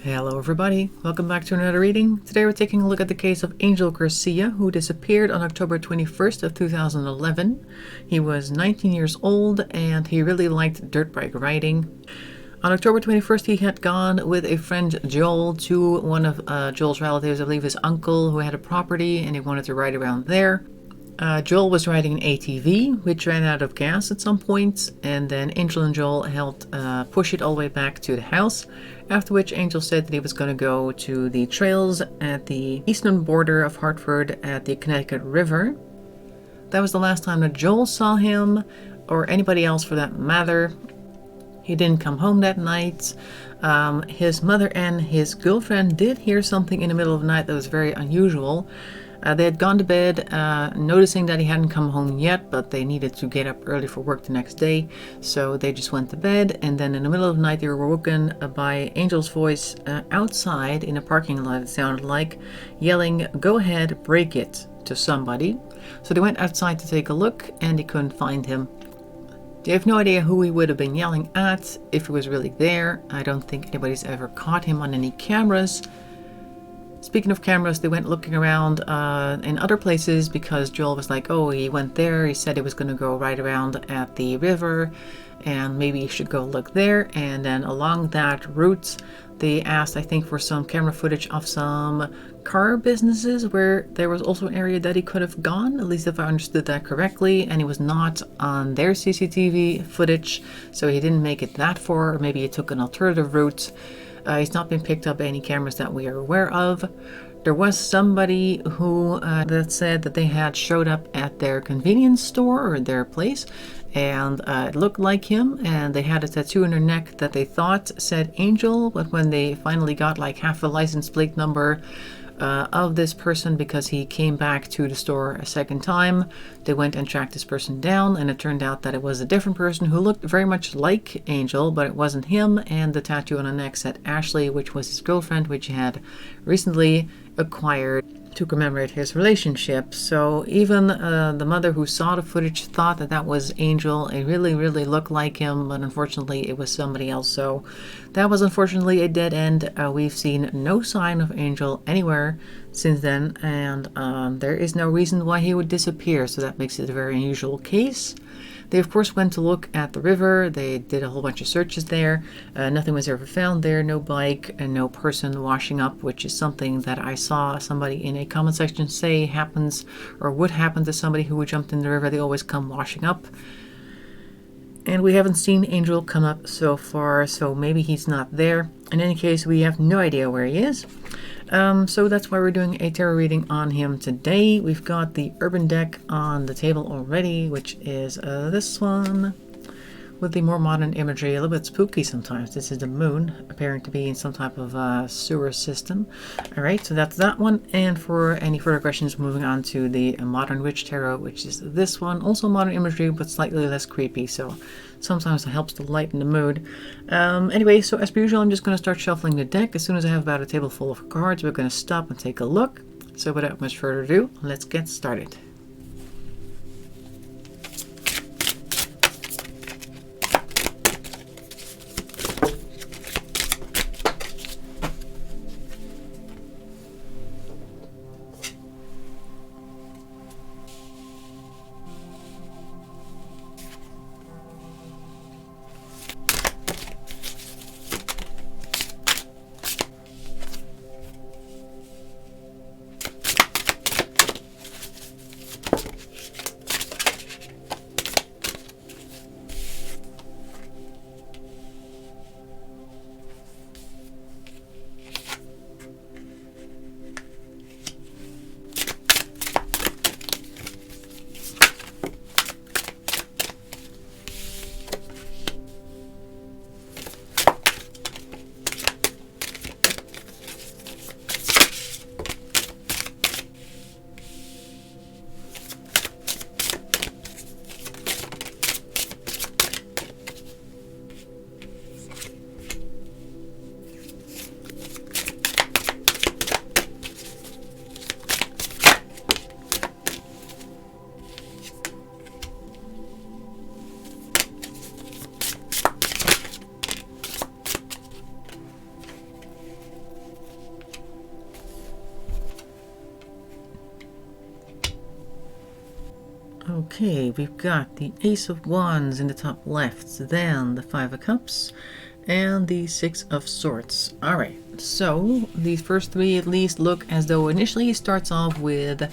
Hello everybody, welcome back to another reading. Today we're taking a look at the case of Angel Garcia, who disappeared on October 21st of 2011. He was 19 years old and he really liked dirt bike riding. On October 21st, he had gone with a friend Joel to one of Joel's relatives, I believe his uncle, who had a property and he wanted to ride around there. Joel was riding an ATV, which ran out of gas at some point, and then Angel and Joel helped push it all the way back to the house, after which Angel said that he was going to go to the trails at the eastern border of Hartford at the Connecticut River. That was the last time that Joel saw him, or anybody else for that matter. He didn't come home that night. His mother and his girlfriend did hear something in the middle of the night that was very unusual. They had gone to bed, noticing that he hadn't come home yet, but they needed to get up early for work the next day, so they just went to bed, and then in the middle of the night they were woken by Angel's voice outside in a parking lot, it sounded like, yelling, "Go ahead, break it," to somebody. So they went outside to take a look, and they couldn't find him. They have no idea who he would have been yelling at, if he was really there. I don't think anybody's ever caught him on any cameras. Speaking of cameras, they went looking around in other places because Joel was like, oh, he went there. He said he was going to go right around at the river and maybe you should go look there. And then along that route, they asked, I think, for some camera footage of some car businesses where there was also an area that he could have gone, at least if I understood that correctly. And he was not on their CCTV footage, so he didn't make it that far. Or maybe he took an alternative route. He's not been picked up by any cameras that we are aware of. There was somebody who that said that they had showed up at their convenience store or their place, and it looked like him, and they had a tattoo on their neck that they thought said Angel, but when they finally got like half a license plate number of this person, because he came back to the store a second time, they went and tracked this person down, and it turned out that it was a different person who looked very much like Angel, but it wasn't him. And the tattoo on the neck said Ashley, which was his girlfriend, which he had recently acquired to commemorate his relationship. So even the mother who saw the footage thought that that was Angel. It really looked like him, but unfortunately it was somebody else. So that was unfortunately a dead end. We've seen no sign of Angel anywhere since then, and there is no reason why he would disappear, so that makes it a very unusual case. They of course went to look at the river. They did a whole bunch of searches there. Nothing was ever found there, no bike and no person washing up, which is something that I saw somebody in a comment section say happens or would happen to somebody who jumped in the river. They always come washing up. And we haven't seen Angel come up so far, so maybe he's not there. In any case, we have no idea where he is. So that's why we're doing a tarot reading on him today. We've got the urban deck on the table already, which is this one with the more modern imagery, a little bit spooky sometimes. This is the moon, appearing to be in some type of sewer system. Alright, so that's that one. And for any further questions, moving on to the modern witch tarot, which is this one. Also modern imagery, but slightly less creepy, so sometimes it helps to lighten the mood. Anyway, so as per usual, I'm just going to start shuffling the deck. As soon as I have about a table full of cards, we're going to stop and take a look. So without much further ado, let's get started. Okay, we've got the Ace of Wands in the top left, then the Five of Cups, and the Six of Swords. Alright, so these first three at least look as though initially he starts off with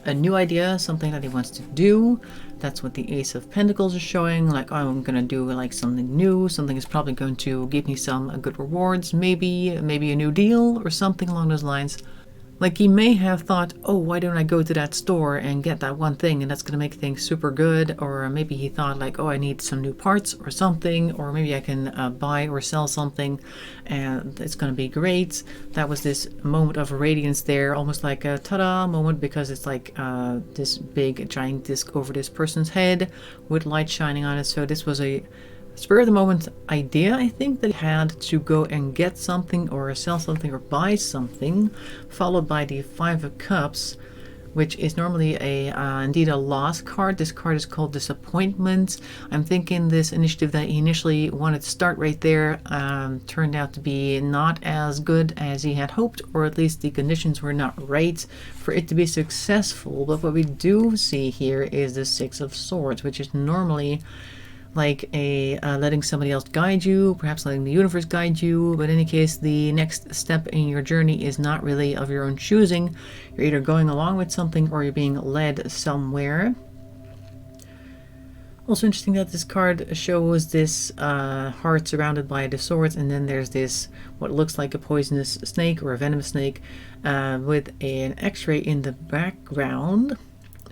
a new idea, something that he wants to do. That's what the Ace of Pentacles is showing, like, oh, I'm gonna do like something new, something is probably going to give me some good rewards, maybe a new deal or something along those lines. Like, he may have thought, oh, why don't I go to that store and get that one thing and that's going to make things super good. Or maybe he thought like, oh, I need some new parts or something. Or maybe I can buy or sell something and it's going to be great. That was this moment of radiance there, almost like a ta-da moment, because it's like this big giant disc over this person's head with light shining on it. So this was a spur of the moment idea, I think, that he had to go and get something or sell something or buy something, followed by the Five of Cups, which is normally indeed a loss card. This card is called Disappointment. I'm thinking this initiative that he initially wanted to start right there turned out to be not as good as he had hoped, or at least the conditions were not right for it to be successful. But what we do see here is the Six of Swords, which is normally like a letting somebody else guide you, perhaps letting the universe guide you. But in any case, the next step in your journey is not really of your own choosing. You're either going along with something or you're being led somewhere. Also interesting that this card shows this heart surrounded by the swords, and then there's this what looks like a poisonous snake or a venomous snake with an x-ray in the background.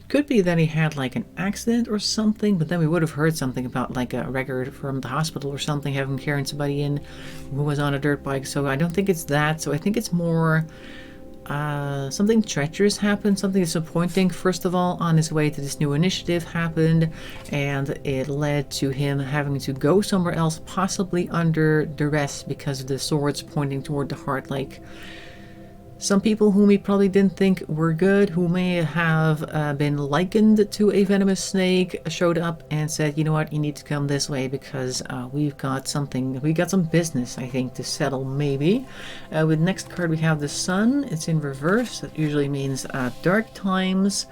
Could be that he had like an accident or something, but then we would have heard something about like a record from the hospital or something, having carrying somebody in who was on a dirt bike. So I don't think it's that. So I think it's more something treacherous happened, something disappointing. First of all, on his way to this new initiative happened, and it led to him having to go somewhere else, possibly under duress because of the swords pointing toward the heart. Like, some people whom he probably didn't think were good, who may have been likened to a venomous snake, showed up and said, you know what, you need to come this way because we got some business, I think, to settle, maybe. With next card we have the Sun. It's in reverse. That usually means dark times.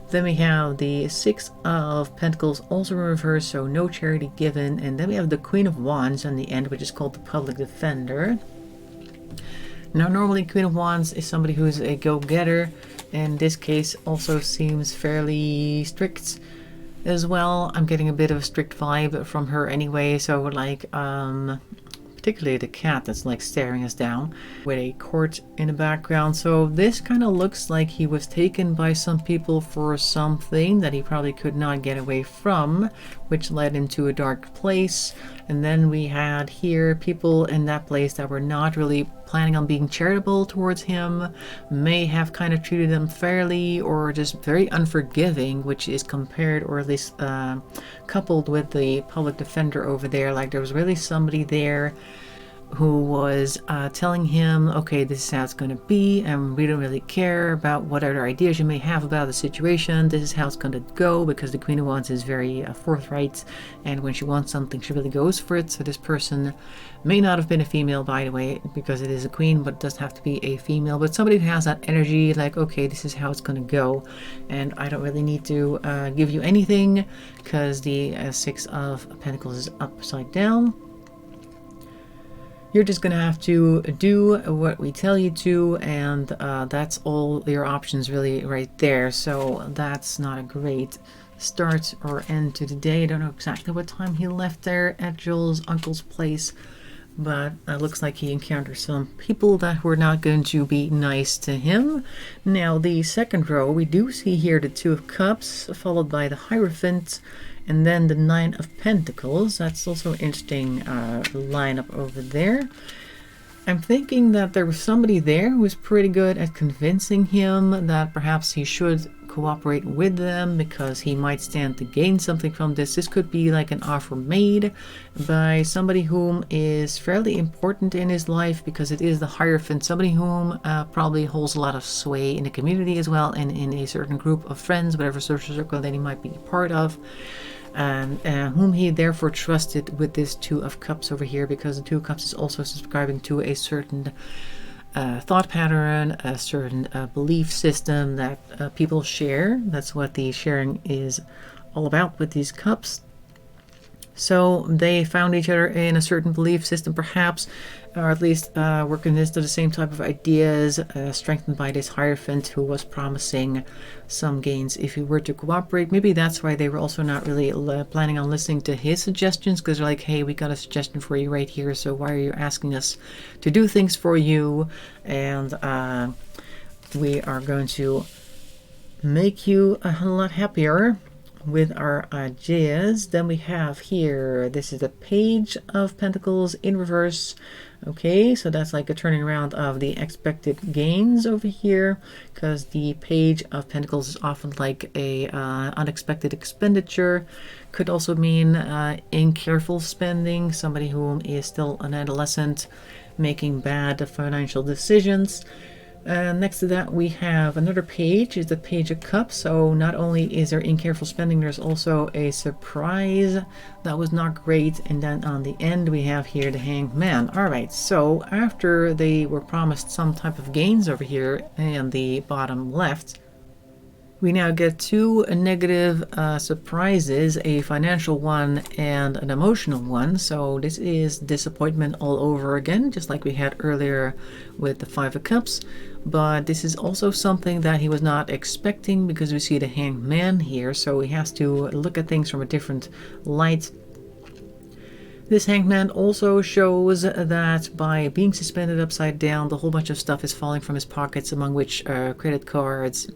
Then we have the Six of Pentacles, also in reverse, so no charity given. And then we have the Queen of Wands on the end, which is called the Public Defender. Now, normally Queen of Wands is somebody who's a go-getter. In this case, also seems fairly strict as well. I'm getting a bit of a strict vibe from her anyway. So, like, particularly the cat that's like staring us down with a court in the background. So this kind of looks like he was taken by some people for something that he probably could not get away from, which led him to a dark place. And then we had here people in that place that were not really planning on being charitable towards him, may have kind of treated him fairly or just very unforgiving, which is compared, or at least coupled with the public defender over there. Like, there was really somebody there who was telling him, okay, this is how it's going to be, and we don't really care about what other ideas you may have about the situation. This is how it's going to go, because the Queen of Wands is very forthright, and when she wants something, she really goes for it. So this person may not have been a female, by the way, because it is a queen, but it doesn't have to be a female. But somebody who has that energy, like, okay, this is how it's going to go, and I don't really need to give you anything, because the Six of Pentacles is upside down. You're just going to have to do what we tell you to, and that's all your options really right there. So that's not a great start or end to the day. I don't know exactly what time he left there at Joel's uncle's place, but it looks like he encountered some people that were not going to be nice to him. Now, the second row, we do see here the Two of Cups, followed by the Hierophant, and then the Nine of Pentacles. That's also an interesting lineup over there. I'm thinking that there was somebody there who was pretty good at convincing him that perhaps he should cooperate with them because he might stand to gain something from this. This could be like an offer made by somebody whom is fairly important in his life, because it is the Hierophant, somebody whom probably holds a lot of sway in the community as well, and in a certain group of friends, whatever social circle that he might be a part of. Whom he therefore trusted with this Two of Cups over here, because the Two of Cups is also subscribing to a certain thought pattern, a certain belief system that people share. That's what the sharing is all about with these cups. So they found each other in a certain belief system, perhaps, or at least were convinced of the same type of ideas, strengthened by this Hierophant who was promising some gains if he were to cooperate. Maybe that's why they were also not really planning on listening to his suggestions, because they're like, hey, we got a suggestion for you right here, so why are you asking us to do things for you? And we are going to make you a lot happier with our ideas. Then we have here, this is the Page of Pentacles in reverse. Okay, so that's like a turning around of the expected gains over here, because the Page of Pentacles is often like a unexpected expenditure. Could also mean incareful spending, somebody who is still an adolescent making bad financial decisions. Next to that we have another page, is the Page of Cups. So not only is there incareful spending, there's also a surprise that was not great. And then on the end we have here the Hanged Man. Alright, so after they were promised some type of gains over here in the bottom left, we now get two negative surprises, a financial one and an emotional one. So this is disappointment all over again, just like we had earlier with the Five of Cups. But this is also something that he was not expecting, because we see the Hanged Man here, so he has to look at things from a different light. This Hanged Man also shows that by being suspended upside down, the whole bunch of stuff is falling from his pockets, among which credit cards,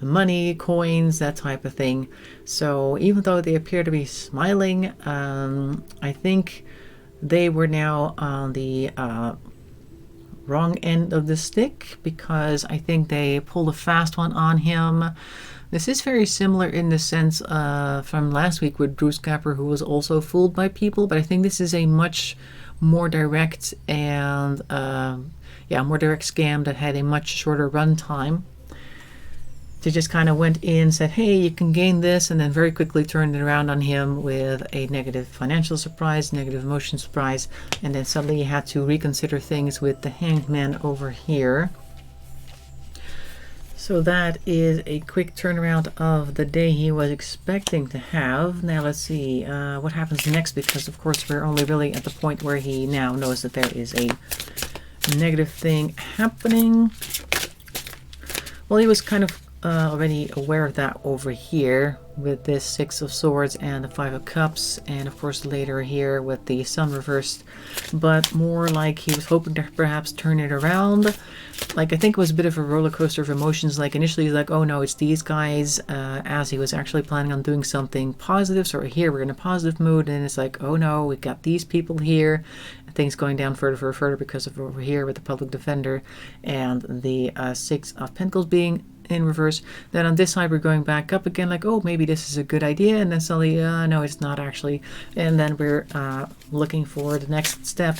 money, coins, that type of thing. So even though they appear to be smiling, I think they were now on the wrong end of the stick, because I think they pulled a fast one on him. This is very similar in the sense from last week with Drew Scapper, who was also fooled by people, but I think this is a much more direct and more direct scam that had a much shorter run time. They just kind of went in, said, hey, you can gain this, and then very quickly turned it around on him with a negative financial surprise, negative emotion surprise, and then suddenly he had to reconsider things with the Hanged Man over here. So that is a quick turnaround of the day he was expecting to have. Now let's see what happens next, because of course we're only really at the point where he now knows that there is a negative thing happening. Well, he was kind of already aware of that over here with this Six of Swords and the Five of Cups, and of course later here with the Sun reversed, but more like he was hoping to perhaps turn it around. Like, I think it was a bit of a roller coaster of emotions. Like initially he's like, oh no, it's these guys, as he was actually planning on doing something positive. So here we're in a positive mood, and it's like, oh no, we got these people here, things going down further because of over here with the Public Defender and the Six of Pentacles being in reverse. Then on this side we're going back up again, like, oh, maybe this is a good idea, and then suddenly no, it's not actually. And then we're looking for the next step,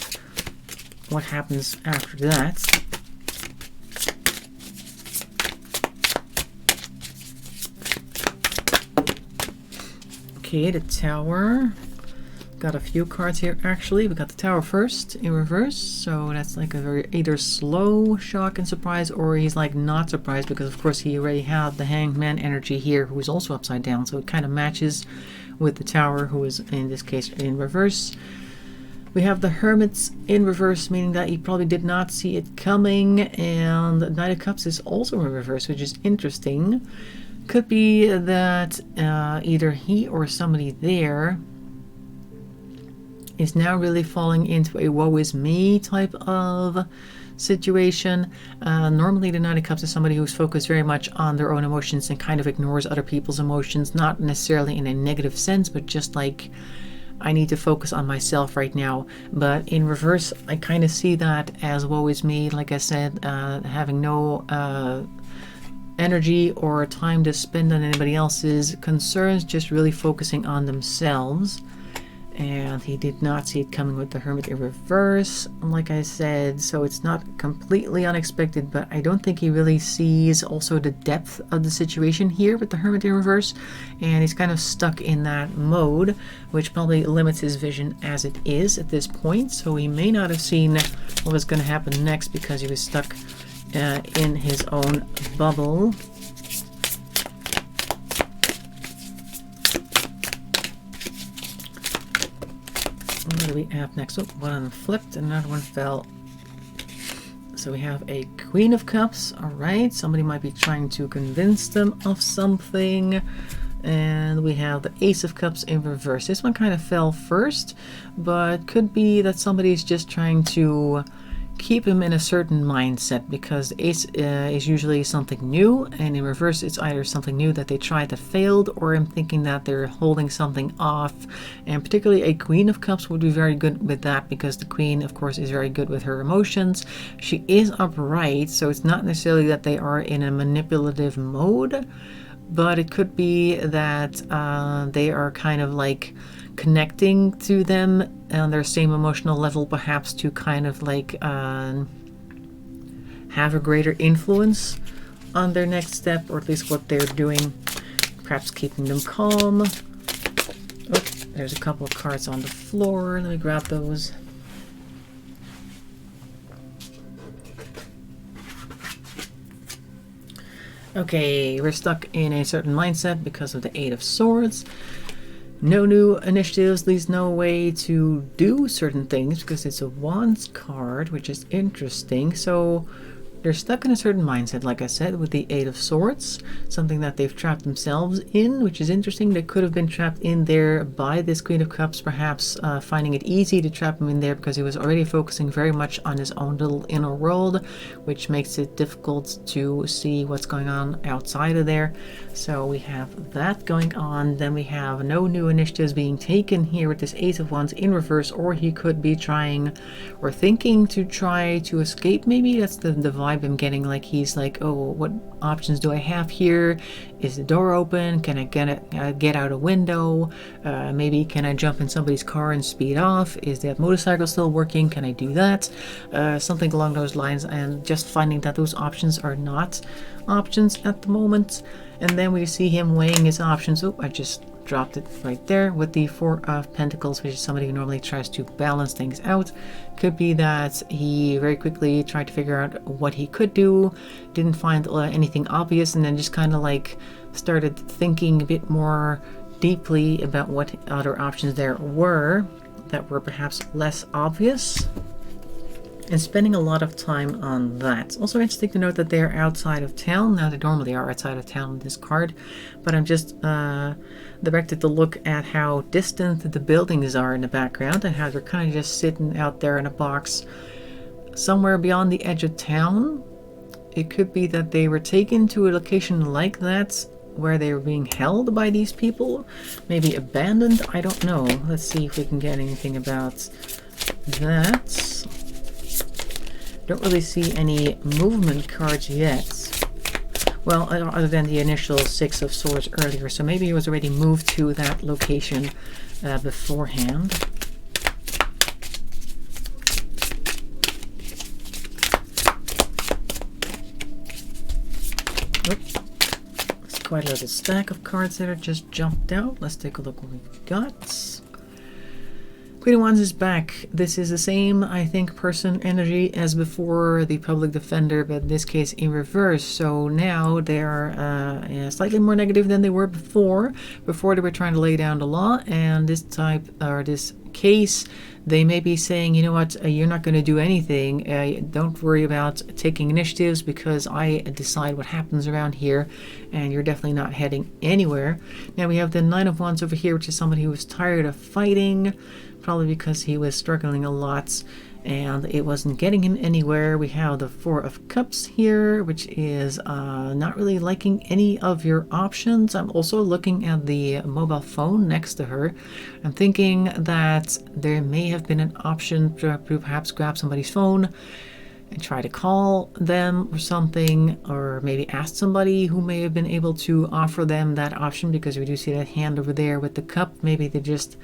what happens after that. Okay, the Tower. Got a few cards here actually. We got the Tower first in reverse, so that's like a very either slow shock and surprise, or he's like not surprised, because of course he already had the Hanged Man energy here, who is also upside down, so it kind of matches with the Tower, who is in this case in reverse. We have the Hermits in reverse, meaning that he probably did not see it coming, and the Knight of Cups is also in reverse, which is interesting. Could be that either he or somebody there is now really falling into a woe is me type of situation. Normally the Knight of Cups is somebody who's focused very much on their own emotions and kind of ignores other people's emotions, not necessarily in a negative sense, but just like, I need to focus on myself right now. But in reverse, I kind of see that as woe is me, like I said, having no energy or time to spend on anybody else's concerns, just really focusing on themselves. And he did not see it coming with the Hermit in reverse, like I said, so it's not completely unexpected, but I don't think he really sees also the depth of the situation here with the Hermit in reverse, and he's kind of stuck in that mode, which probably limits his vision as it is at this point. So he may not have seen what was going to happen next, because he was stuck in his own bubble. What do we have next? Oh, one of them flipped and another one fell. So we have a Queen of Cups. All right, somebody might be trying to convince them of something. And we have the Ace of Cups in reverse. This one kind of fell first, but could be that somebody's just trying to keep him in a certain mindset, because the Ace is usually something new, and in reverse it's either something new that they tried that failed, or I'm thinking that they're holding something off. And particularly a Queen of Cups would be very good with that, because the Queen, of course, is very good with her emotions. She is upright, so it's not necessarily that they are in a manipulative mode, but it could be that they are kind of like connecting to them on their same emotional level, perhaps to kind of like have a greater influence on their next step, or at least what they're doing, perhaps keeping them calm. Oh, there's a couple of cards on the floor. Let me grab those. Okay, we're stuck in a certain mindset because of the Eight of Swords. No new initiatives, leaves no way to do certain things because it's a Wands card, which is interesting. So they're stuck in a certain mindset, like I said, with the Eight of Swords, something that they've trapped themselves in, which is interesting. They could have been trapped in there by this Queen of Cups, perhaps finding it easy to trap him in there because he was already focusing very much on his own little inner world, which makes it difficult to see what's going on outside of there. So we have that going on. Then we have no new initiatives being taken here with this Ace of Wands in reverse, or he could be trying or thinking to try to escape. Maybe that's the vibe I'm getting, like he's like, oh, what options do I have here? Is the door open? Can I get out a window? Maybe can I jump in somebody's car and speed off? Is that motorcycle still working? Can I do that? Something along those lines, and just finding that those options are not options at the moment. And then we see him weighing his options. Oh, I just dropped it right there with the Four of Pentacles, which is somebody who normally tries to balance things out. Could be that he very quickly tried to figure out what he could do, didn't find anything obvious, and then just kind of like started thinking a bit more deeply about what other options there were that were perhaps less obvious, and spending a lot of time on that. Also interesting to note that they're outside of town. Now, they normally are outside of town with this card, but I'm just directed to look at how distant the buildings are in the background and how they're kind of just sitting out there in a box somewhere beyond the edge of town. It could be that they were taken to a location like that where they were being held by these people, maybe abandoned. I don't know. Let's see if we can get anything about that. Don't really see any movement cards yet. Well, other than the initial Six of Swords earlier, so maybe he was already moved to that location beforehand. There's quite a little stack of cards that are just jumped out. Let's take a look what we've got. Queen of Wands is back. This is the same, I think, person energy as before, the public defender, but in this case in reverse. So now they are slightly more negative than they were before. Before they were trying to lay down the law, and this type, or this case, they may be saying, you know what, you're not going to do anything. Don't worry about taking initiatives because I decide what happens around here, and you're definitely not heading anywhere. Now we have the Nine of Wands over here, which is somebody who was tired of fighting, probably because he was struggling a lot and it wasn't getting him anywhere. We have the Four of Cups here, which is not really liking any of your options. I'm also looking at the mobile phone next to her. I'm thinking that there may have been an option to perhaps grab somebody's phone and try to call them or something, or maybe ask somebody who may have been able to offer them that option, because we do see that hand over there with the cup. Maybe they just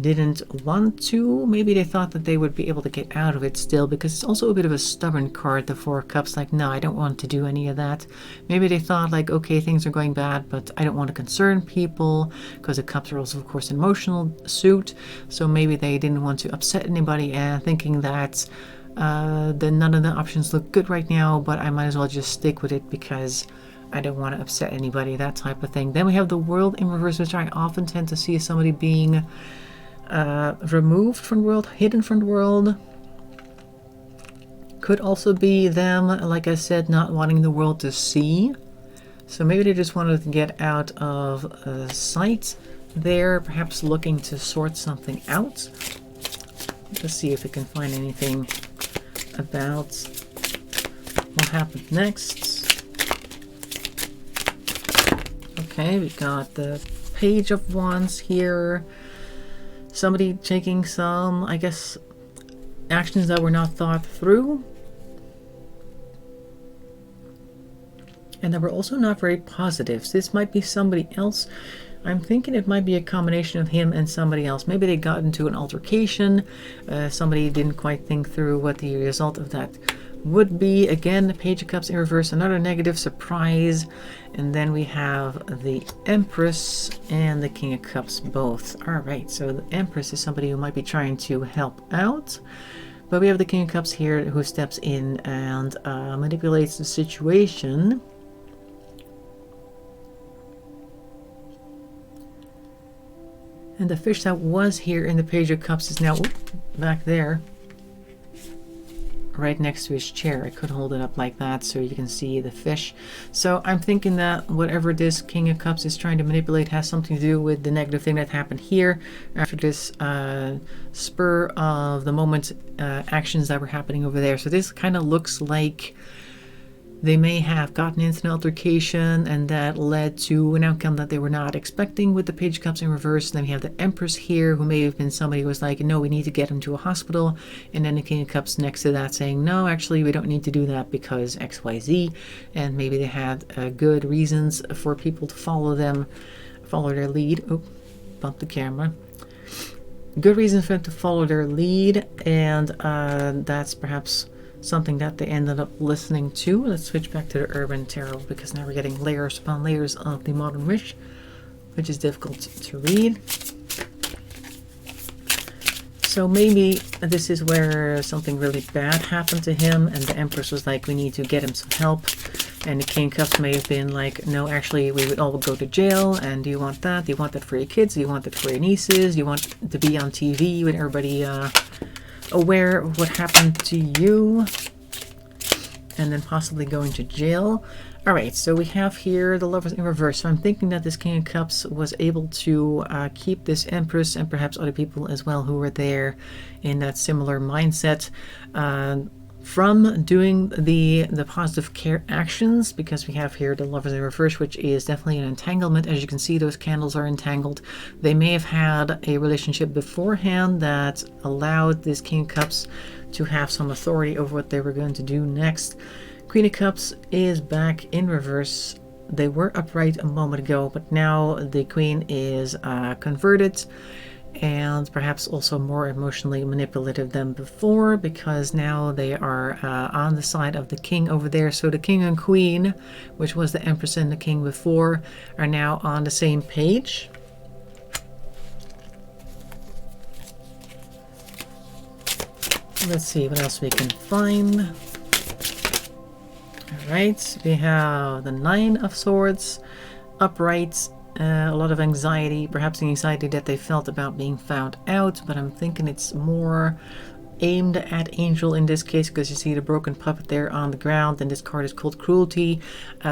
didn't want to. Maybe they thought that they would be able to get out of it still, because it's also a bit of a stubborn card, the Four of Cups. Like, no, I don't want to do any of that. Maybe they thought like, okay, things are going bad, but I don't want to concern people, because the Cups are also, of course, an emotional suit. So maybe they didn't want to upset anybody, and thinking that then none of the options look good right now, but I might as well just stick with it because I don't want to upset anybody, that type of thing. Then we have the World in reverse, which I often tend to see as somebody being removed from the world, hidden from the world. Could also be them, like I said, not wanting the world to see. So maybe they just wanted to get out of sight there, perhaps looking to sort something out. Let's see if we can find anything about what happened next. Okay, we got the Page of Wands here. Somebody taking some, I guess, actions that were not thought through. And that were also not very positive. So this might be somebody else. I'm thinking it might be a combination of him and somebody else. Maybe they got into an altercation. Somebody didn't quite think through what the result of that would be. Again, the Page of Cups in reverse, another negative surprise. And then we have the Empress and the King of Cups both. All right, so the Empress is somebody who might be trying to help out. But we have the King of Cups here who steps in and manipulates the situation. And the fish that was here in the Page of Cups is now back there, right next to his chair. I could hold it up like that so you can see the fish. So I'm thinking that whatever this King of Cups is trying to manipulate has something to do with the negative thing that happened here after this spur of the moment actions that were happening over there. So this kind of looks like they may have gotten into an altercation and that led to an outcome that they were not expecting with the Page of Cups in reverse. And then we have the Empress here who may have been somebody who was like, no, we need to get him to a hospital. And then the King of Cups next to that saying, no, actually, we don't need to do that because XYZ. And maybe they had good reasons for people to follow them, follow their lead. Oh, bumped the camera. Good reason for them to follow their lead. And that's perhaps something that they ended up listening to. Let's switch back to the Urban Tarot because now we're getting layers upon layers of the Modern Witch, which is difficult to read. So maybe this is where something really bad happened to him and the Empress was like, we need to get him some help. And the King of Cups may have been like, no, actually, we would all go to jail. And do you want that? Do you want that for your kids? Do you want that for your nieces? Do you want to be on TV with everybody aware of what happened to you, and then possibly going to jail? All right, so we have here the Lovers in reverse. So I'm thinking that this King of Cups was able to keep this Empress and perhaps other people as well who were there in that similar mindset from doing the positive care actions, because we have here the Lovers in reverse, which is definitely an entanglement. As you can see, those candles are entangled. They may have had a relationship beforehand that allowed this King of Cups to have some authority over what they were going to do next. Queen of Cups is back in reverse. They were upright a moment ago, but now the Queen is converted and perhaps also more emotionally manipulative than before, because now they are on the side of the King over there. So the King and Queen, which was the Empress and the King before, are now on the same page. Let's see what else we can find. All right, we have the Nine of Swords upright. A lot of anxiety, perhaps the anxiety that they felt about being found out, but I'm thinking it's more aimed at Angel in this case, because you see the broken puppet there on the ground, and this card is called Cruelty.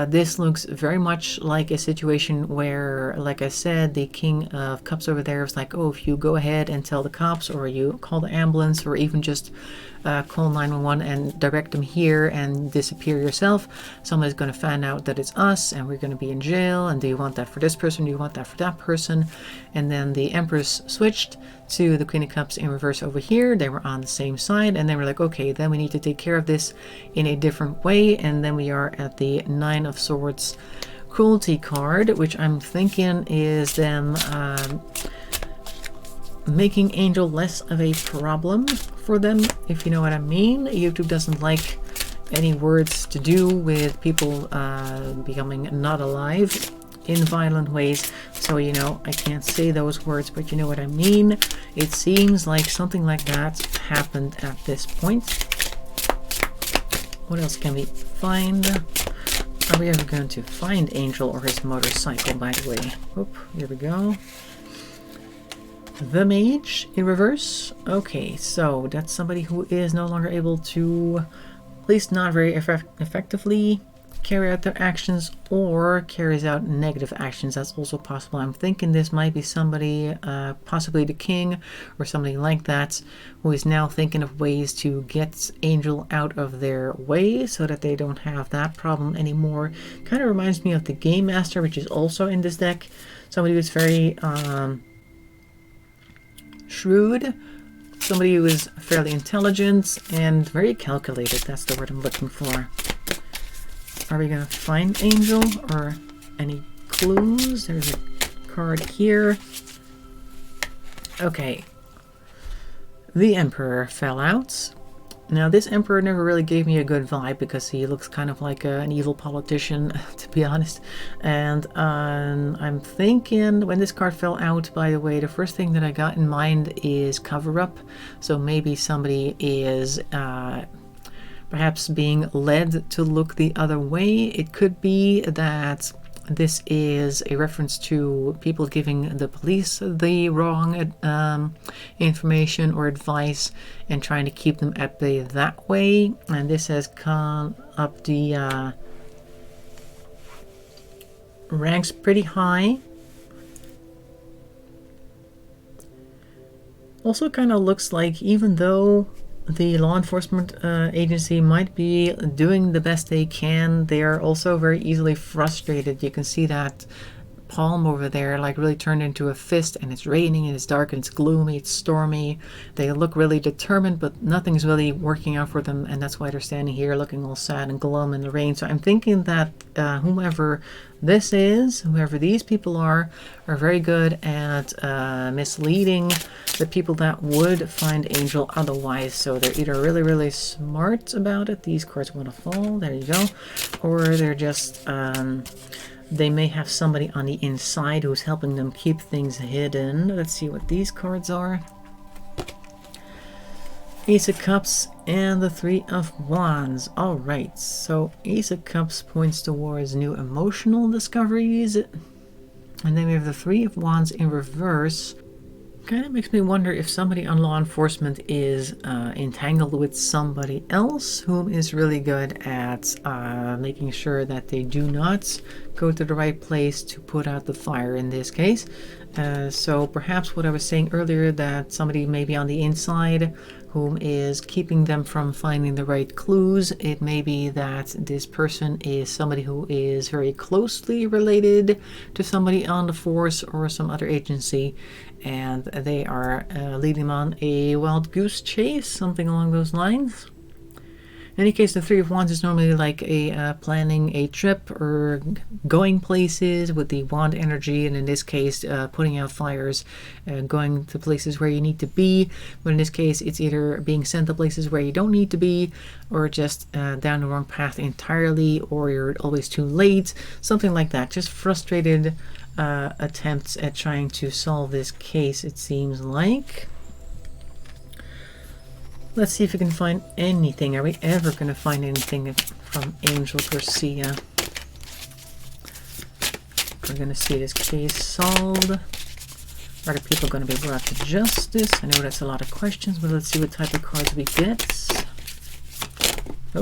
This looks very much like a situation where, like I said, the King of Cups over there is like, oh, if you go ahead and tell the cops, or you call the ambulance, or even just call 911 and direct them here and disappear yourself, somebody's going to find out that it's us and we're going to be in jail. And do you want that for this person? Do you want that for that person? And then the Empress switched to the Queen of Cups in reverse over here. They were on the same side, and then we're like, okay, then we need to take care of this in a different way. And then we are at the Nine of Swords Cruelty card, which I'm thinking is them making Angel less of a problem for them, if you know what I mean. YouTube doesn't like any words to do with people becoming not alive in violent ways. So, you know, I can't say those words, but you know what I mean. It seems like something like that happened at this point. What else can we find? Are we ever going to find Angel or his motorcycle, by the way? Oop, here we go. The Mage in reverse. Okay, so that's somebody who is no longer able to, at least not very effectively, carry out their actions, or carries out negative actions. That's also possible. I'm thinking this might be somebody, possibly the king or something like that, who is now thinking of ways to get Angel out of their way so that they don't have that problem anymore. Kind of reminds me of the Game Master, which is also in this deck. Somebody who's very shrewd, somebody who is fairly intelligent and very calculated. That's the word I'm looking for. Are we going to find Angel or any clues? There's a card here. Okay. The Emperor fell out. Now, this Emperor never really gave me a good vibe because he looks kind of like an evil politician, to be honest. And I'm thinking, when this card fell out, by the way, the first thing that I got in mind is cover-up. So maybe somebody is perhaps being led to look the other way. It could be that this is a reference to people giving the police the wrong information or advice and trying to keep them at bay that way. And this has come up the ranks pretty high. Also kind of looks like, even though the law enforcement agency might be doing the best they can, they are also very easily frustrated. You can see that palm over there like really turned into a fist, and it's raining and it's dark and it's gloomy, it's stormy. They look really determined, but nothing's really working out for them, and that's why they're standing here looking all sad and glum in the rain. So I'm thinking that whomever this is, whoever these people are very good at misleading the people that would find Angel otherwise. So they're either really, really smart about it, these cards want to fall, there you go, or they're just they may have somebody on the inside who's helping them keep things hidden. Let's see what these cards are. Ace of Cups and the Three of Wands. Alright, so Ace of Cups points towards new emotional discoveries. And then we have the Three of Wands in reverse. Kind of makes me wonder if somebody on law enforcement is entangled with somebody else who is really good at making sure that they do not go to the right place to put out the fire in this case. So perhaps what I was saying earlier, that somebody may be on the inside whom is keeping them from finding the right clues. It may be that this person is somebody who is very closely related to somebody on the force or some other agency, and they are leading them on a wild goose chase, something along those lines. In any case, the Three of Wands is normally like a planning a trip or going places with the wand energy, and in this case putting out fires, going to places where you need to be. But in this case, it's either being sent to places where you don't need to be, or just down the wrong path entirely, or you're always too late, something like that. Just frustrated attempts at trying to solve this case, it seems like. Let's see if we can find anything. Are we ever going to find anything from Angel Garcia? We're going to see this case solved. Are the people going to be brought to justice? I know that's a lot of questions, but let's see what type of cards we get. Oh,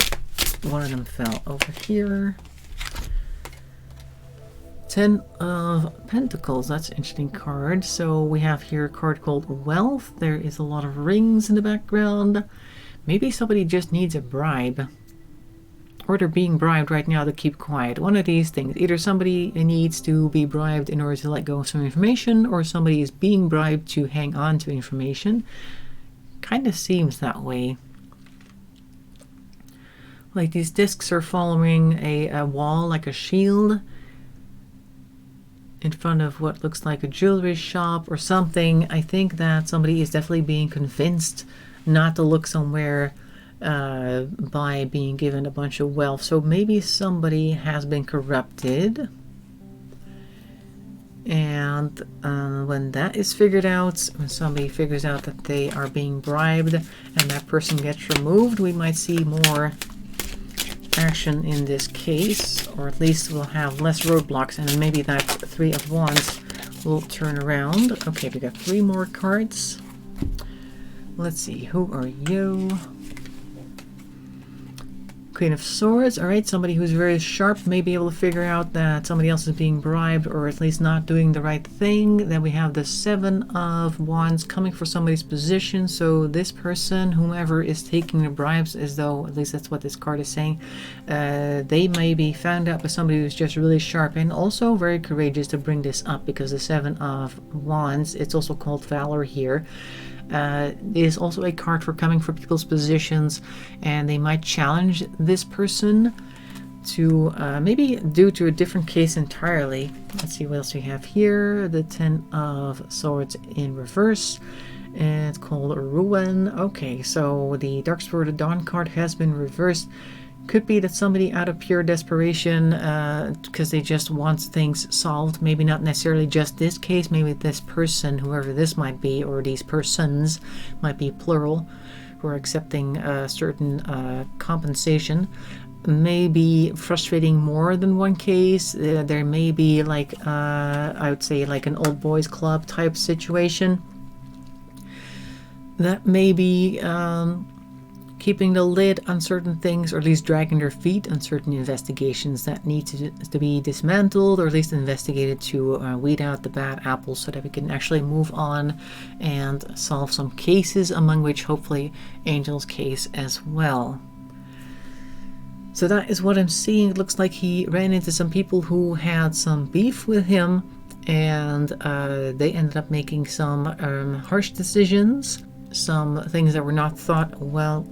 one of them fell over here. 10 of Pentacles, that's an interesting card. So we have here a card called Wealth. There is a lot of rings in the background. Maybe somebody just needs a bribe, or they're being bribed right now to keep quiet. One of these things. Either somebody needs to be bribed in order to let go of some information, or somebody is being bribed to hang on to information. Kind of seems that way. Like these discs are following a wall, like a shield, in front of what looks like a jewelry shop or something. I think that somebody is definitely being convinced not to look somewhere by being given a bunch of wealth. So maybe somebody has been corrupted. And when that is figured out, when somebody figures out that they are being bribed and that person gets removed, we might see more action in this case, or at least we'll have less roadblocks, and maybe that Three of Wands we'll turn around. Okay, we got 3 more cards. Let's see, who are you? Queen of Swords. All right, somebody who's very sharp may be able to figure out that somebody else is being bribed or at least not doing the right thing. Then we have the 7 of Wands coming for somebody's position. So this person, whomever is taking the bribes, as though, at least that's what this card is saying, they may be found out by somebody who's just really sharp and also very courageous to bring this up, because the 7 of Wands, it's also called Valor here, is also a card for coming for people's positions, and they might challenge this person to maybe due to a different case entirely. Let's see what else we have here. The 10 of Swords in reverse, and it's called Ruin. Okay, so the Dark Spirit of Dawn card has been reversed. Could be that somebody out of pure desperation, because they just want things solved. Maybe not necessarily just this case, maybe this person, whoever this might be, or these persons, might be plural, who are accepting a certain compensation. May be frustrating more than one case. There may be like, I would say like an old boys club type situation. That may be keeping the lid on certain things, or at least dragging their feet on certain investigations that need to be dismantled, or at least investigated to weed out the bad apples, so that we can actually move on and solve some cases, among which hopefully Angel's case as well. So that is what I'm seeing. It looks like he ran into some people who had some beef with him, and they ended up making some harsh decisions, some things that were not thought well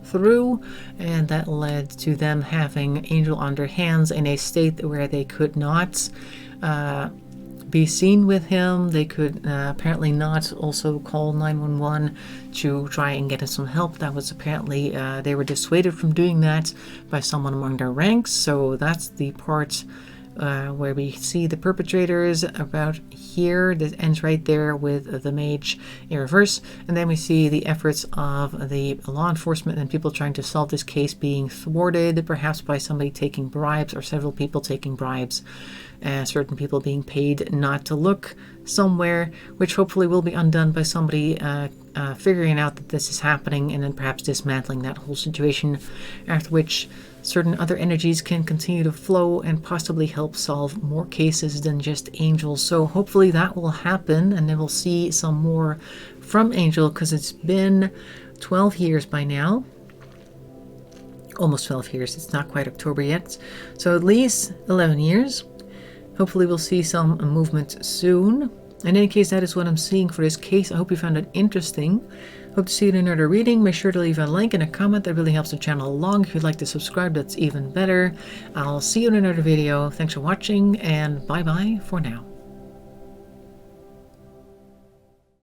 through, and that led to them having Angel on their hands in a state where they could not be seen with him. They could apparently not also call 911 to try and get some help. That was apparently, they were dissuaded from doing that by someone among their ranks. So that's the part where we see the perpetrators about here. This ends right there with the mage in reverse, and then we see the efforts of the law enforcement and people trying to solve this case being thwarted, perhaps by somebody taking bribes or several people taking bribes, certain people being paid not to look somewhere, which hopefully will be undone by somebody figuring out that this is happening, and then perhaps dismantling that whole situation, after which certain other energies can continue to flow and possibly help solve more cases than just Angel. So hopefully that will happen, and then we'll see some more from Angel, because it's been 12 years by now. Almost 12 years. It's not quite October yet. So at least 11 years. Hopefully we'll see some movement soon. In any case, that is what I'm seeing for this case. I hope you found it interesting. Hope to see you in another reading. Make sure to leave a like and a comment. That really helps the channel along. If you'd like to subscribe, that's even better. I'll see you in another video. Thanks for watching, and bye-bye for now.